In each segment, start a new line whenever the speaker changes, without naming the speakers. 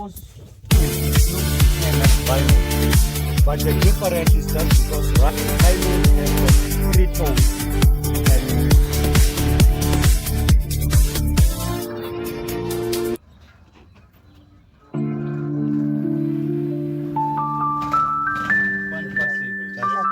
those fruits look the same as vinyl, but the difference is that because vinyl has 3 tones and one passive. Just stop.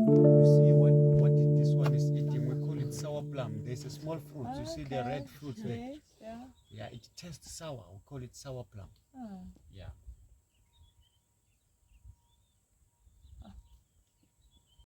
You see what this one is eating? We call it sour plum. There's a small fruit. You see the red fruit there?
Yes, yeah.
Yeah, it tastes sour. We call it sour plum.
Oh.
Yeah.